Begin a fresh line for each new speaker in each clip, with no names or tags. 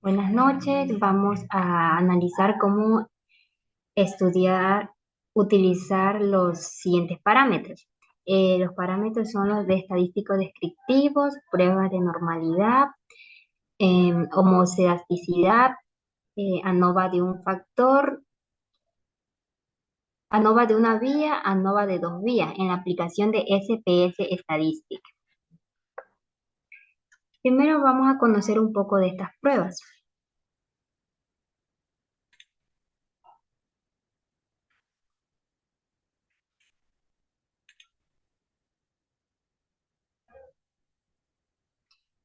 Buenas noches, vamos a analizar cómo utilizar los siguientes parámetros. Los parámetros son los de estadísticos descriptivos, pruebas de normalidad, homocedasticidad, ANOVA de un factor, ANOVA de una vía, ANOVA de dos vías en la aplicación de SPS estadística. Primero vamos a conocer un poco de estas pruebas.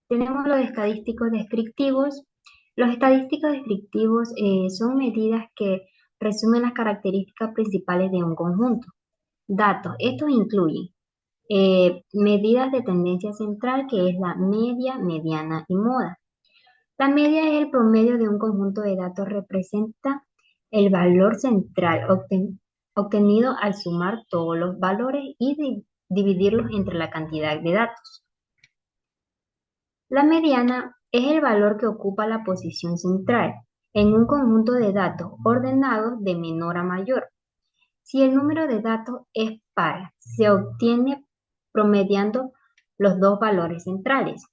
Tenemos los estadísticos descriptivos. Los estadísticos descriptivos son medidas que resumen las características principales de un conjunto. Datos. Estos incluyen medidas de tendencia central, que es la media, mediana y moda. La media es el promedio de un conjunto de datos, representa el valor central obtenido al sumar todos los valores y dividirlos entre la cantidad de datos. La mediana es el valor que ocupa la posición central en un conjunto de datos ordenados de menor a mayor. Si el número de datos es par, se obtiene promediando los dos valores centrales.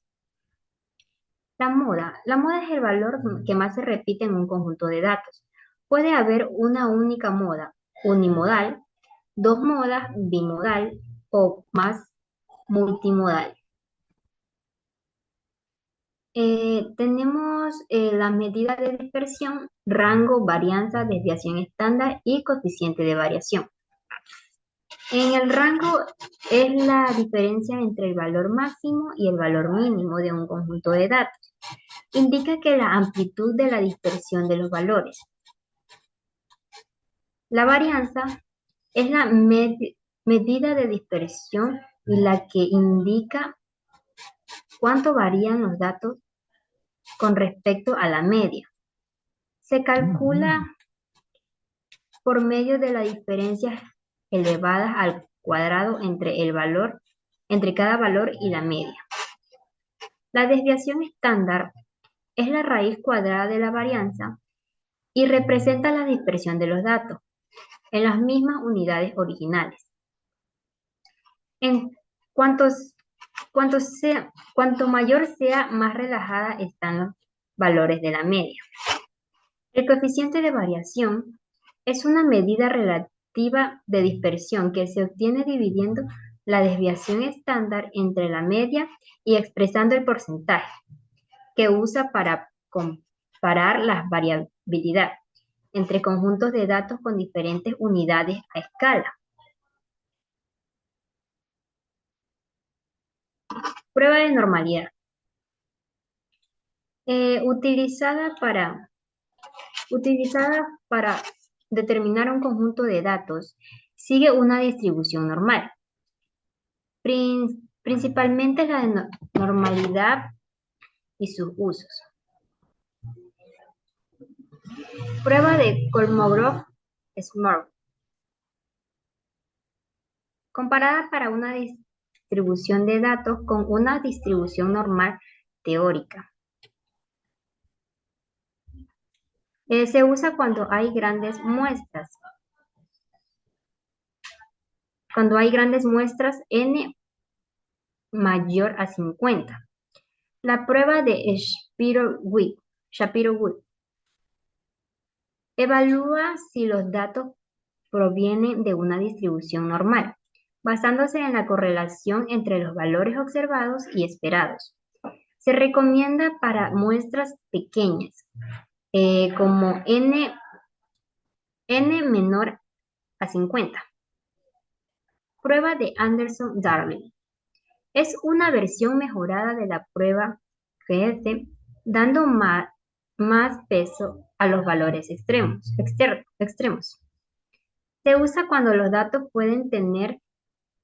La moda. La moda es el valor que más se repite en un conjunto de datos. Puede haber una única moda unimodal, dos modas bimodal o más multimodal. Tenemos las medidas de dispersión, rango, varianza, desviación estándar y coeficiente de variación. En el rango es la diferencia entre el valor máximo y el valor mínimo de un conjunto de datos. Indica que la amplitud de la dispersión de los valores. La varianza es la medida de dispersión y la que indica cuánto varían los datos con respecto a la media. Se calcula por medio de las diferencias elevadas al cuadrado entre cada valor y la media. La desviación estándar es la raíz cuadrada de la varianza y representa la dispersión de los datos en las mismas unidades originales. En cuanto mayor sea, más relajada están los valores de la media. El coeficiente de variación es una medida relativa de dispersión que se obtiene dividiendo la desviación estándar entre la media y expresando el porcentaje que usa para comparar la variabilidad entre conjuntos de datos con diferentes unidades a escala. Prueba de normalidad. Utilizada para determinar un conjunto de datos, sigue una distribución normal. Principalmente la de normalidad y sus usos. Prueba de Kolmogorov-Smirnov. Comparada para una distribución de datos con una distribución normal teórica. Se usa cuando hay grandes muestras. Cuando hay grandes muestras n mayor a 50. La prueba de Shapiro-Wilk evalúa si los datos provienen de una distribución normal, basándose en la correlación entre los valores observados y esperados. Se recomienda para muestras pequeñas, como n menor a 50. Prueba de Anderson-Darling. Es una versión mejorada de la prueba GS, dando más peso a los valores extremos. Se usa cuando los datos pueden tener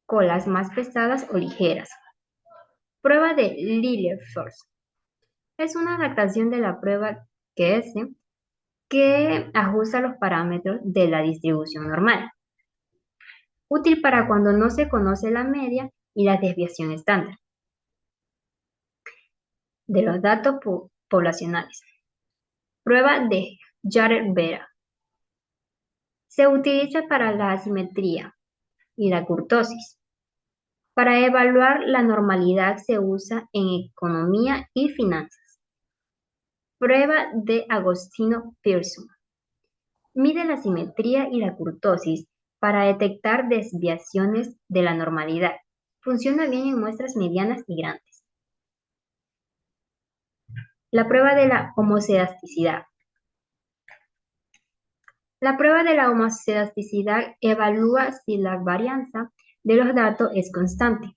colas más pesadas o ligeras. Prueba de Lilliefors. Es una adaptación de la prueba GS que ajusta los parámetros de la distribución normal. Útil para cuando no se conoce la media y la desviación estándar de los datos poblacionales. Prueba de Jared-Vera. Se utiliza para la asimetría y la kurtosis. Para evaluar la normalidad se usa en economía y finanzas. Prueba de Agostino-Pearson. Mide la simetría y la kurtosis para detectar desviaciones de la normalidad. Funciona bien en muestras medianas y grandes. La prueba de la homocedasticidad. La prueba de la homocedasticidad evalúa si la varianza de los datos es constante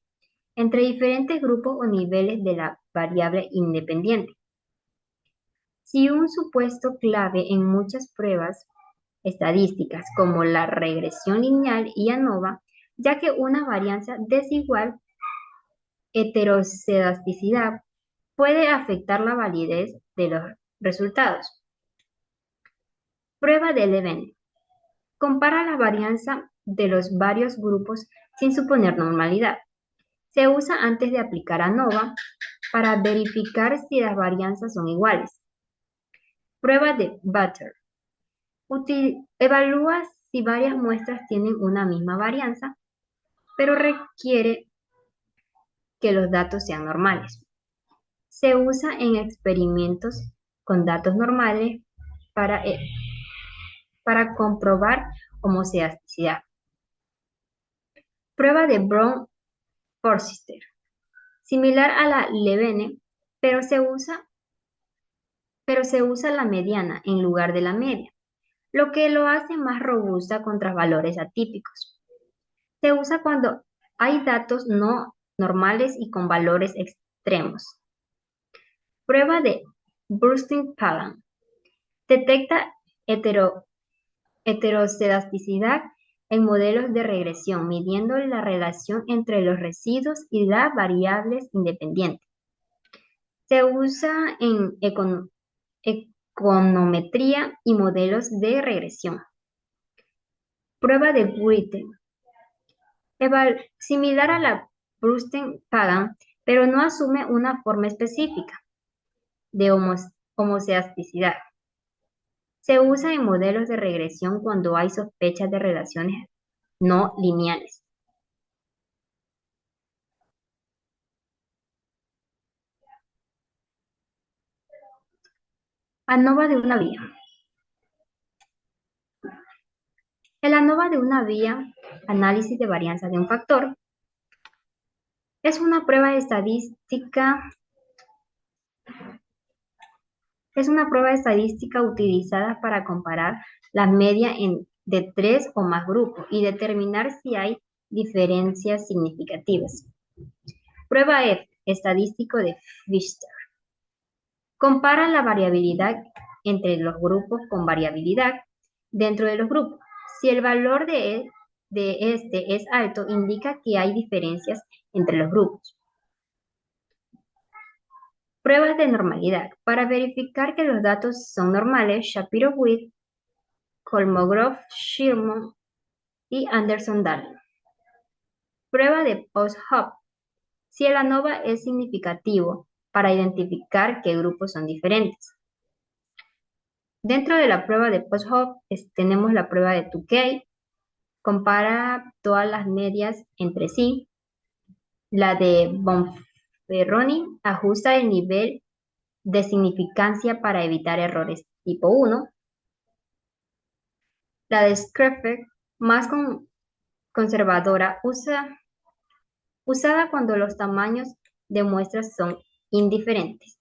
entre diferentes grupos o niveles de la variable independiente. Si un supuesto clave en muchas pruebas estadísticas, como la regresión lineal y ANOVA, ya que una varianza desigual heterocedasticidad puede afectar la validez de los resultados. Prueba de Levene. Compara la varianza de los varios grupos sin suponer normalidad. Se usa antes de aplicar ANOVA para verificar si las varianzas son iguales. Prueba de Butter. Evalúa si varias muestras tienen una misma varianza, pero requiere que los datos sean normales. Se usa en experimentos con datos normales para comprobar homocedasticidad. Prueba de Brown-Forsythe. Similar a la Levene, pero se usa la mediana en lugar de la media, lo que lo hace más robusta contra valores atípicos. Se usa cuando hay datos no normales y con valores extremos. Prueba de Burstyn-Pagan. Detecta heterocedasticidad en modelos de regresión, midiendo la relación entre los residuos y las variables independientes. Se usa en econometría y modelos de regresión. Prueba de Britten. Similar a la Brewster-Pagan, pero no asume una forma específica de homocedasticidad. Se usa en modelos de regresión cuando hay sospechas de relaciones no lineales. ANOVA de una vía. El ANOVA de una vía, análisis de varianza de un factor, es una prueba estadística utilizada para comparar las medias de tres o más grupos y determinar si hay diferencias significativas. Prueba F, estadístico de Fisher. Compara la variabilidad entre los grupos con variabilidad dentro de los grupos. Si el valor de este es alto, indica que hay diferencias entre los grupos. Pruebas de normalidad. Para verificar que los datos son normales, Shapiro-Witt, Kolmogorov-Sherman y Anderson-Darling. Prueba de post-hoc. Si el ANOVA es significativo para identificar qué grupos son diferentes. Dentro de la prueba de post-hoc tenemos la prueba de Tukey, compara todas las medias entre sí. La de Bonferroni ajusta el nivel de significancia para evitar errores tipo 1. La de Screffer, más conservadora, usada cuando los tamaños de muestras son indiferentes.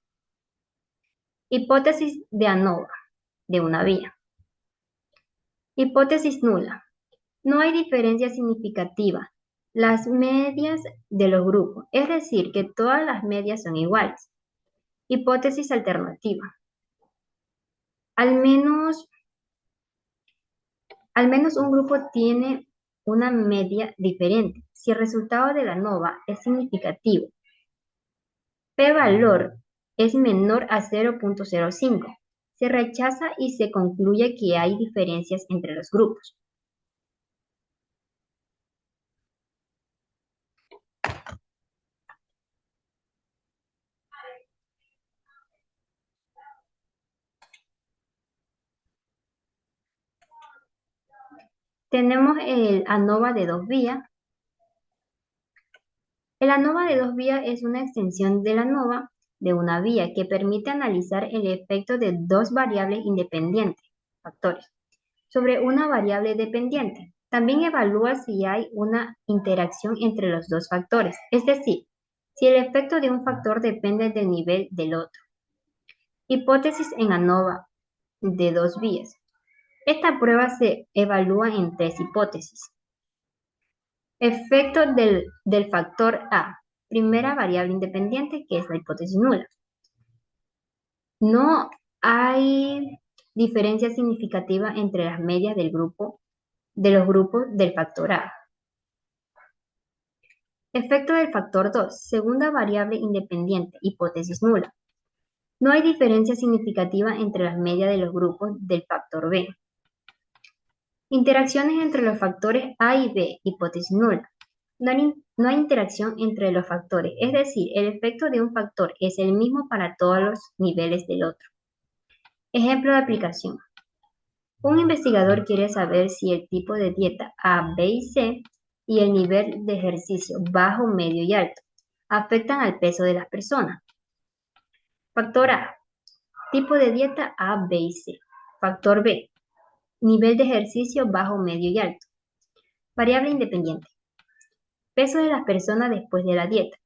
Hipótesis de ANOVA de una vía. Hipótesis nula. No hay diferencia significativa. Las medias de los grupos, es decir, que todas las medias son iguales. Hipótesis alternativa. Al menos un grupo tiene una media diferente si el resultado de la ANOVA es significativo. P-valor es menor a 0.05. Se rechaza y se concluye que hay diferencias entre los grupos. Tenemos el ANOVA de dos vías. El ANOVA de dos vías es una extensión del ANOVA de una vía que permite analizar el efecto de dos variables independientes, factores, sobre una variable dependiente. También evalúa si hay una interacción entre los dos factores, es decir, si el efecto de un factor depende del nivel del otro. Hipótesis en ANOVA de dos vías. Esta prueba se evalúa en tres hipótesis. Efecto del factor A. Primera variable independiente, que es la hipótesis nula. No hay diferencia significativa entre las medias de los grupos del factor A. Efecto del factor 2. Segunda variable independiente, hipótesis nula. No hay diferencia significativa entre las medias de los grupos del factor B. Interacciones entre los factores A y B, hipótesis nula. No hay interacción entre los factores, es decir, el efecto de un factor es el mismo para todos los niveles del otro. Ejemplo de aplicación. Un investigador quiere saber si el tipo de dieta A, B y C y el nivel de ejercicio bajo, medio y alto afectan al peso de las personas. Factor A. Tipo de dieta A, B y C. Factor B. Nivel de ejercicio bajo, medio y alto. Variable independiente. Peso de las personas después de la dieta.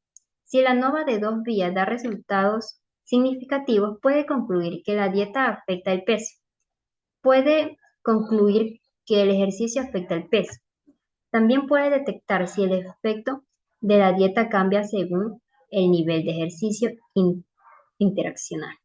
Si el ANOVA de dos vías da resultados significativos, puede concluir que la dieta afecta el peso. Puede concluir que el ejercicio afecta el peso. También puede detectar si el efecto de la dieta cambia según el nivel de ejercicio interaccional.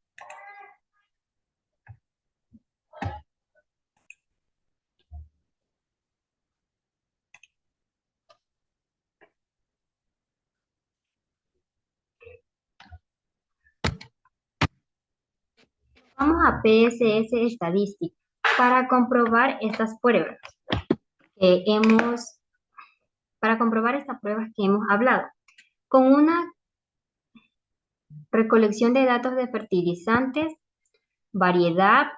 Vamos a PSS estadística para comprobar estas pruebas que hemos hablado. Con una recolección de datos de fertilizantes, variedad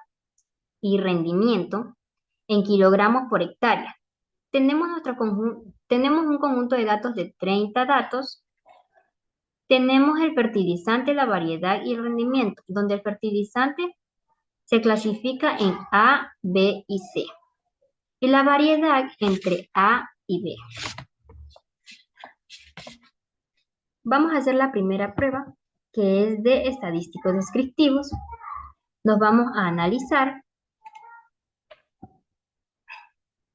y rendimiento en kilogramos por hectárea. Tenemos un conjunto de datos de 30 datos. Tenemos el fertilizante, la variedad y el rendimiento, donde el fertilizante se clasifica en A, B y C, y la variedad entre A y B. Vamos a hacer la primera prueba, que es de estadísticos descriptivos. Nos vamos a analizar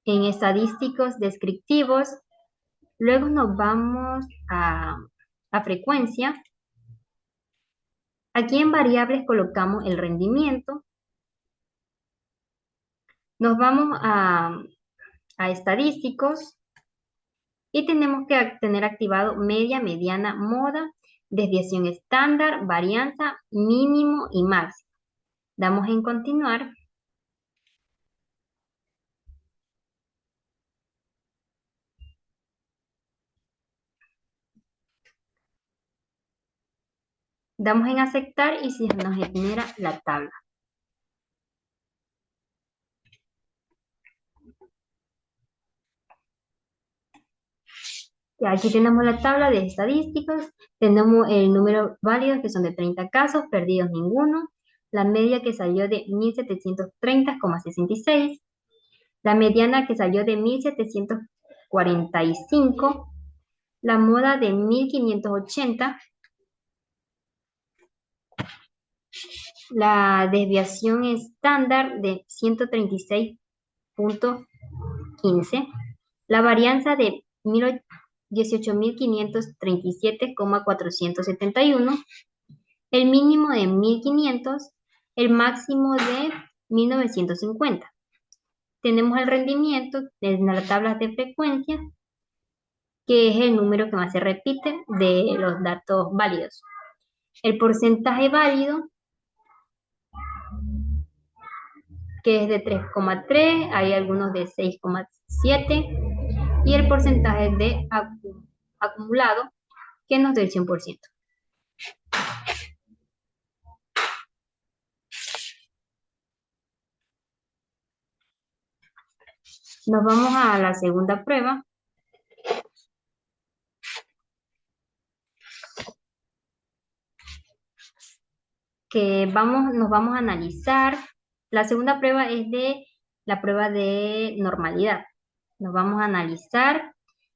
en estadísticos descriptivos, luego nos vamos a frecuencia. Aquí en variables colocamos el rendimiento. Nos vamos a estadísticos y tenemos que tener activado media, mediana, moda, desviación estándar, varianza, mínimo y máximo. Damos en continuar. Damos en aceptar y se nos genera la tabla. Ya, aquí tenemos la tabla de estadísticos. Tenemos el número válidos que son de 30 casos, perdidos ninguno. La media que salió de 1730,66. La mediana que salió de 1745. La moda de 1580. La desviación estándar de 136,15. La varianza de 18.537,471. El mínimo de 1500. El máximo de 1950. Tenemos el rendimiento en la tabla de frecuencia, que es el número que más se repite de los datos válidos. El porcentaje válido, que es de 3,3, hay algunos de 6,7, y el porcentaje de acumulado, que nos da el 100%. Nos vamos a la segunda prueba, nos vamos a analizar. La segunda prueba es de la prueba de normalidad. Nos vamos a analizar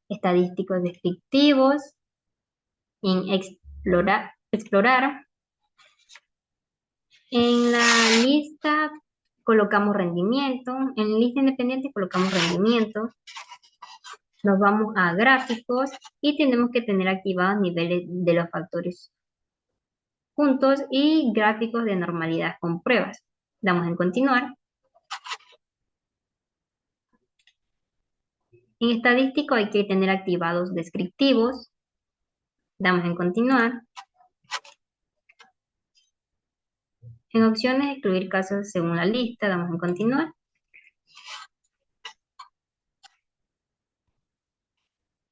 estadísticos descriptivos, en explorar. En la lista colocamos rendimiento, en la lista independiente colocamos rendimiento, nos vamos a gráficos y tenemos que tener activados niveles de los factores juntos y gráficos de normalidad con pruebas. Damos en continuar. En estadístico hay que tener activados descriptivos. Damos en continuar. En opciones, excluir casos según la lista. Damos en continuar.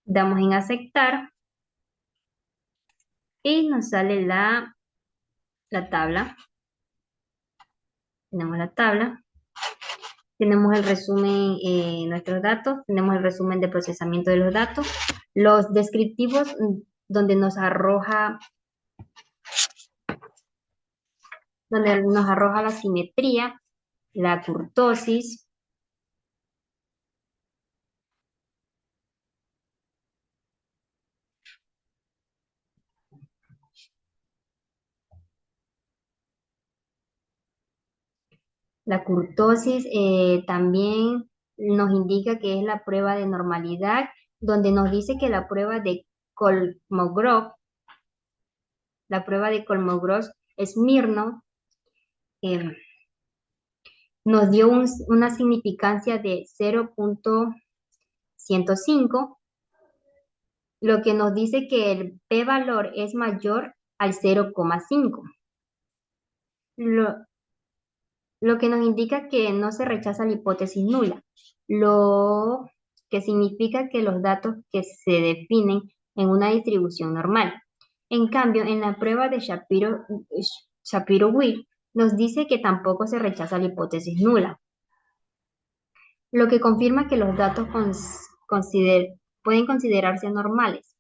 Damos en aceptar. Y nos sale la tabla. Tenemos la tabla. Tenemos el resumen, nuestros datos. Tenemos el resumen de procesamiento de los datos. Los descriptivos, donde nos arroja la simetría, la kurtosis, también nos indica que es la prueba de normalidad, donde nos dice que la prueba de Kolmogorov, Smirnov, eh, nos dio una significancia de 0.105, lo que nos dice que el p-valor es mayor al 0,5. Lo que nos indica que no se rechaza la hipótesis nula, lo que significa que los datos que se definen en una distribución normal. En cambio, en la prueba de Shapiro-Wilk nos dice que tampoco se rechaza la hipótesis nula, lo que confirma que los datos pueden considerarse normales,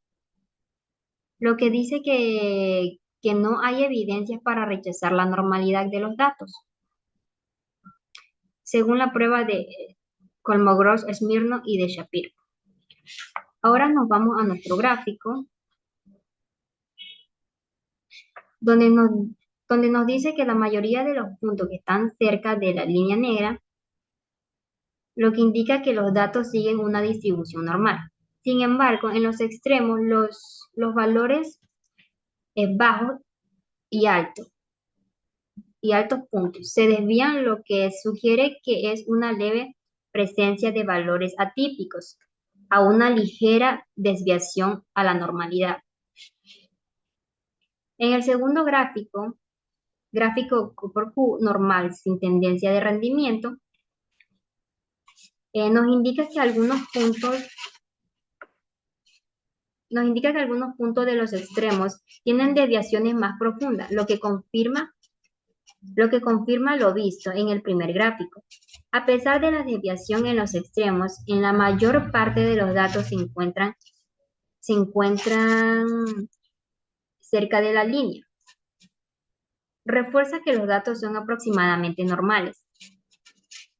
lo que dice que no hay evidencias para rechazar la normalidad de los datos, según la prueba de Kolmogorov, Smirnov y de Shapiro. Ahora nos vamos a nuestro gráfico, donde nos dice que la mayoría de los puntos que están cerca de la línea negra, lo que indica que los datos siguen una distribución normal. Sin embargo, en los extremos, los valores bajos y altos puntos se desvían, lo que sugiere que es una leve presencia de valores atípicos a una ligera desviación a la normalidad. En el segundo gráfico por Q normal sin tendencia de rendimiento, nos indica que algunos puntos de los extremos tienen desviaciones más profundas, lo que confirma lo visto en el primer gráfico. A pesar de la desviación en los extremos, en la mayor parte de los datos se encuentran cerca de la línea. Refuerza que los datos son aproximadamente normales.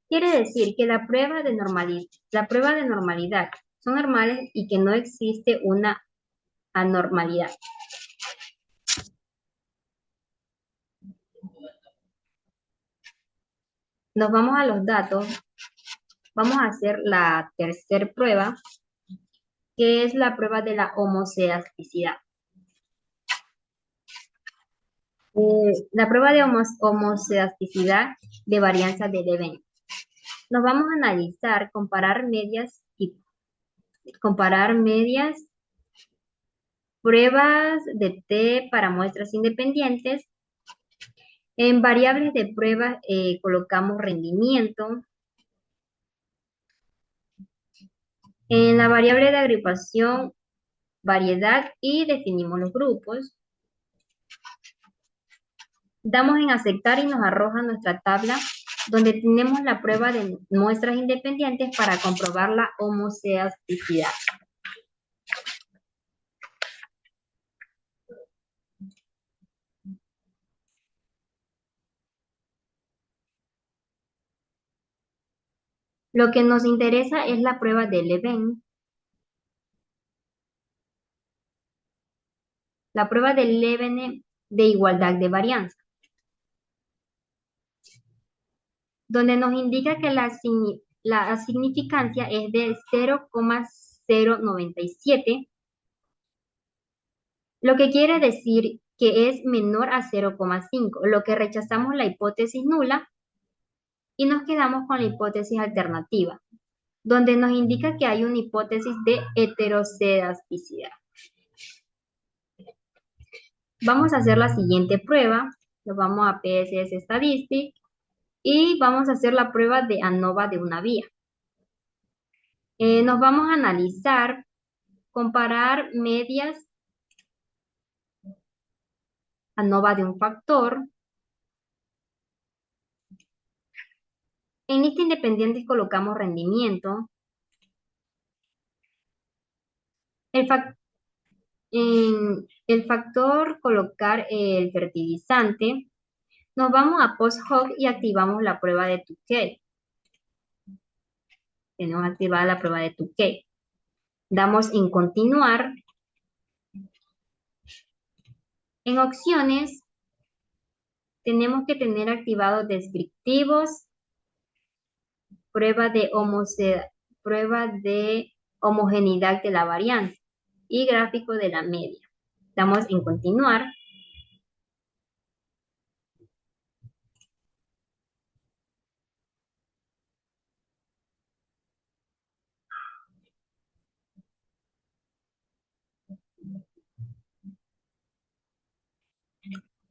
Quiere decir que la prueba de normalidad son normales y que no existe una anormalidad. Nos vamos a los datos. Vamos a hacer la tercera prueba, que es la prueba de la homocedasticidad. La prueba de homocedasticidad de varianza de Leven. Nos vamos a analizar, comparar medias, pruebas de T para muestras independientes. En variables de prueba colocamos rendimiento. En la variable de agrupación, variedad, y definimos los grupos. Damos en aceptar y nos arroja nuestra tabla donde tenemos la prueba de muestras independientes para comprobar la homoceasticidad. Lo que nos interesa es la prueba de Leven. La prueba de Leven de igualdad de varianza, donde nos indica que la significancia es de 0,097, lo que quiere decir que es menor a 0,5, lo que rechazamos la hipótesis nula y nos quedamos con la hipótesis alternativa, donde nos indica que hay una hipótesis de heterocedasticidad. Vamos a hacer la siguiente prueba, nos vamos a PSS Statistics y vamos a hacer la prueba de ANOVA de una vía. Nos vamos a analizar, comparar medias ANOVA de un factor. En lista independiente colocamos rendimiento. En el factor colocar el fertilizante. Nos vamos a post hoc y activamos la prueba de Tukey. Tenemos activada la prueba de Tukey. Damos en continuar. En opciones tenemos que tener activados descriptivos, prueba de homogeneidad de la varianza y gráfico de la media. Damos en continuar.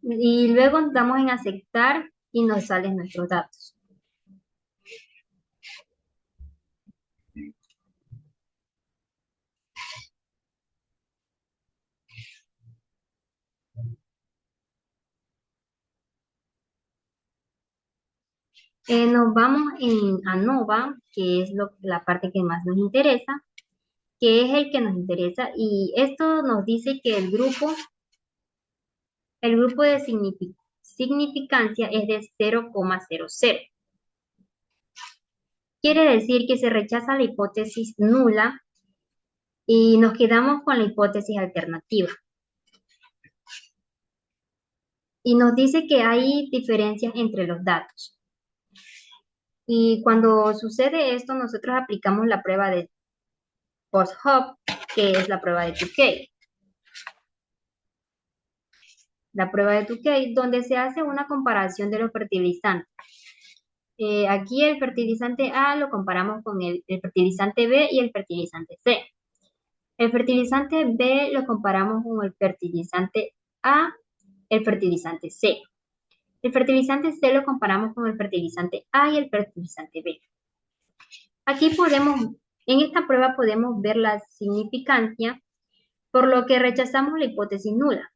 Y luego damos en aceptar y nos salen nuestros datos. Nos vamos en ANOVA, que es la parte que más nos interesa, que es el que nos interesa, y esto nos dice que el grupo de significancia es de 0,00. Quiere decir que se rechaza la hipótesis nula y nos quedamos con la hipótesis alternativa. Y nos dice que hay diferencias entre los datos. Y cuando sucede esto, nosotros aplicamos la prueba de post-hoc, que es la prueba de Tukey. La prueba de Tukey, donde se hace una comparación de los fertilizantes. Aquí el fertilizante A lo comparamos con el fertilizante B y el fertilizante C. El fertilizante B lo comparamos con el fertilizante A, el fertilizante C. El fertilizante C lo comparamos con el fertilizante A y el fertilizante B. Aquí en esta prueba podemos ver la significancia, por lo que rechazamos la hipótesis nula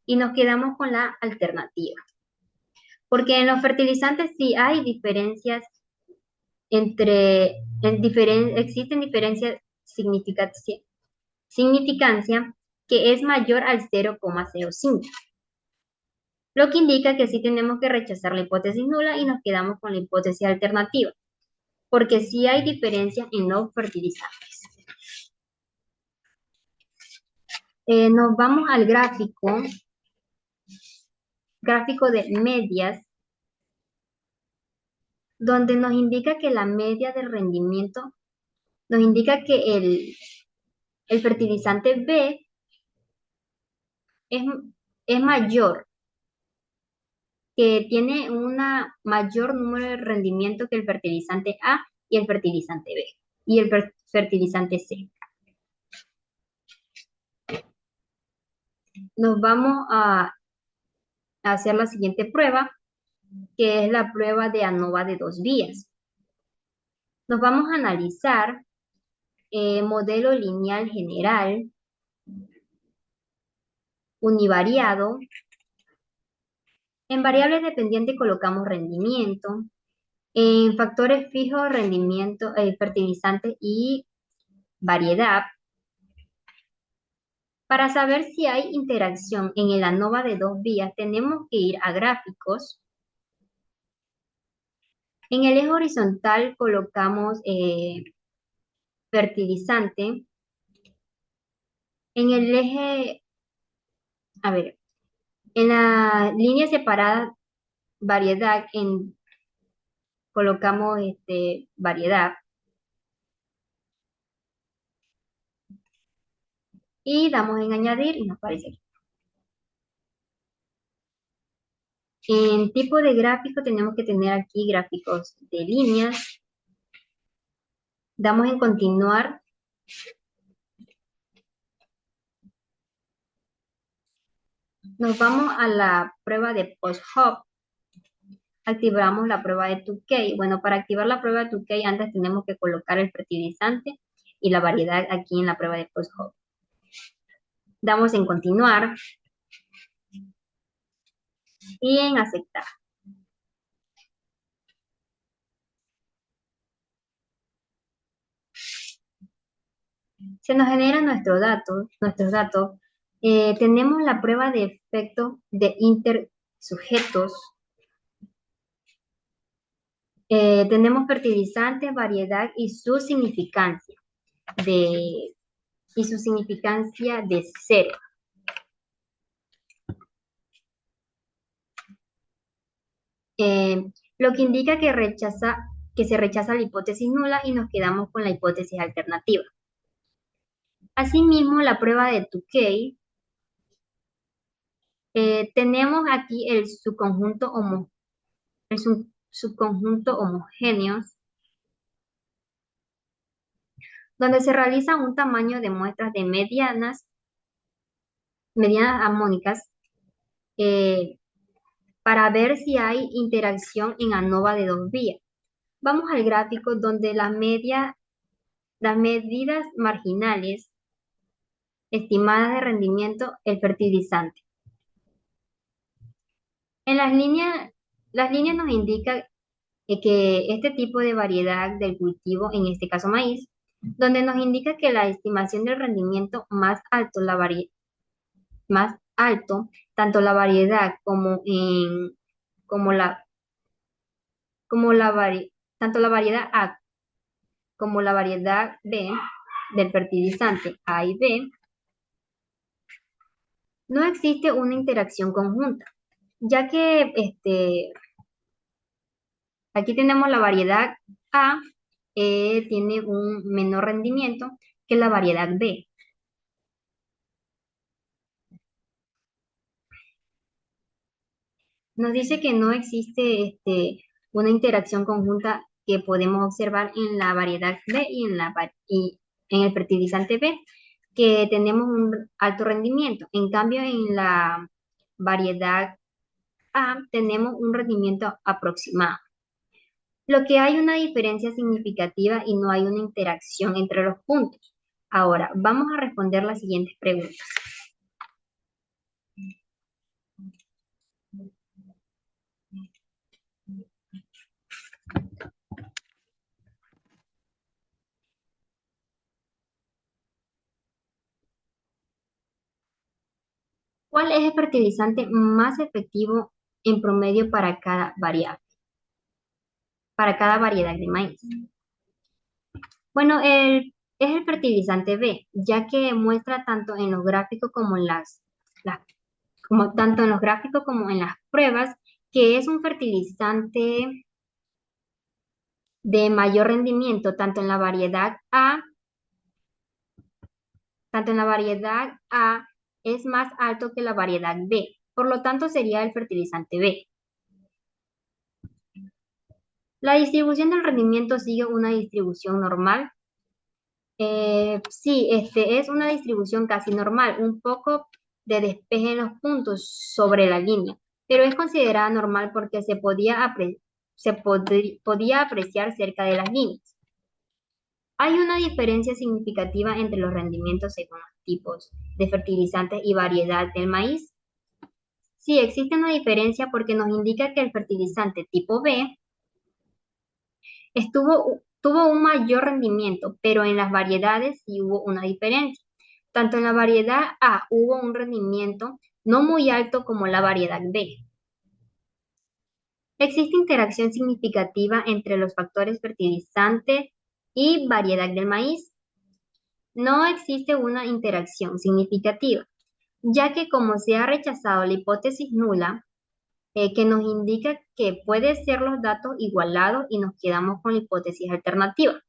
y nos quedamos con la alternativa. Porque en los fertilizantes sí hay diferencias existen diferencias significancia que es mayor al 0,05. Lo que indica que sí tenemos que rechazar la hipótesis nula y nos quedamos con la hipótesis alternativa, porque sí hay diferencias en los fertilizantes. Nos vamos al gráfico de medias, donde nos indica que la media del rendimiento, nos indica que el fertilizante B es mayor, que tiene un mayor número de rendimiento que el fertilizante A y el fertilizante B y el fertilizante C. Nos vamos a hacer la siguiente prueba, que es la prueba de ANOVA de dos vías. Nos vamos a analizar modelo lineal general, univariado. En variable dependiente colocamos rendimiento. En factores fijos, rendimiento, fertilizante y variedad. Para saber si hay interacción en el ANOVA de dos vías, tenemos que ir a gráficos. En el eje horizontal colocamos fertilizante. En el eje, a ver, en la línea separada variedad, colocamos variedad y damos en añadir y nos aparece aquí. En tipo de gráfico tenemos que tener aquí gráficos de líneas. Damos en continuar. Nos vamos a la prueba de post-hop. Activamos la prueba de 2K. Bueno, para activar la prueba de 2K antes tenemos que colocar el fertilizante y la variedad aquí en la prueba de post-hop. Damos en continuar y en aceptar. Se nos generan nuestros datos. Tenemos la prueba de efecto de intersujetos. Tenemos fertilizante, variedad y su significancia de 0. Lo que indica que se rechaza la hipótesis nula y nos quedamos con la hipótesis alternativa. Asimismo, la prueba de Tukey, tenemos aquí el subconjunto homogéneo, donde se realiza un tamaño de muestras de medianas armónicas, para ver si hay interacción en ANOVA de dos vías. Vamos al gráfico donde las medidas marginales estimadas de rendimiento, el fertilizante. En las líneas nos indica que este tipo de variedad del cultivo, en este caso maíz, donde nos indica que la estimación del rendimiento más alto, tanto la variedad tanto la variedad A como la variedad B del fertilizante A y B, no existe una interacción conjunta, ya que aquí tenemos la variedad A, tiene un menor rendimiento que la variedad B. Nos dice que no existe una interacción conjunta que podemos observar en la variedad B y en el fertilizante B, que tenemos un alto rendimiento. En cambio, en la variedad A tenemos un rendimiento aproximado. Lo que hay una diferencia significativa y no hay una interacción entre los puntos. Ahora, vamos a responder las siguientes preguntas. ¿Cuál es el fertilizante más efectivo en promedio para cada variedad de maíz? Bueno, es el fertilizante B, ya que muestra tanto en los gráficos como tanto en los gráficos como en las pruebas, que es un fertilizante de mayor rendimiento tanto en la variedad A es más alto que la variedad B, por lo tanto sería el fertilizante B. La distribución del rendimiento sigue una distribución normal. Sí, es una distribución casi normal, un poco de despeje en los puntos sobre la línea, pero es considerada normal porque podía apreciar cerca de las líneas. Hay una diferencia significativa entre los rendimientos según los tipos de fertilizantes y variedad del maíz. Sí, existe una diferencia porque nos indica que el fertilizante tipo B tuvo un mayor rendimiento, pero en las variedades sí hubo una diferencia. Tanto en la variedad A hubo un rendimiento no muy alto como la variedad B. Existe interacción significativa entre los factores fertilizante y variedad del maíz. No existe una interacción significativa, ya que como se ha rechazado la hipótesis nula, que nos indica que puede ser los datos igualados y nos quedamos con la hipótesis alternativa.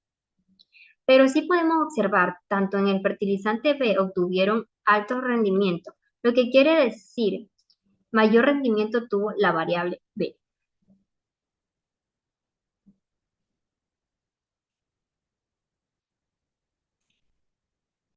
Pero sí podemos observar, tanto en el fertilizante B obtuvieron altos rendimientos, lo que quiere decir mayor rendimiento tuvo la variable B.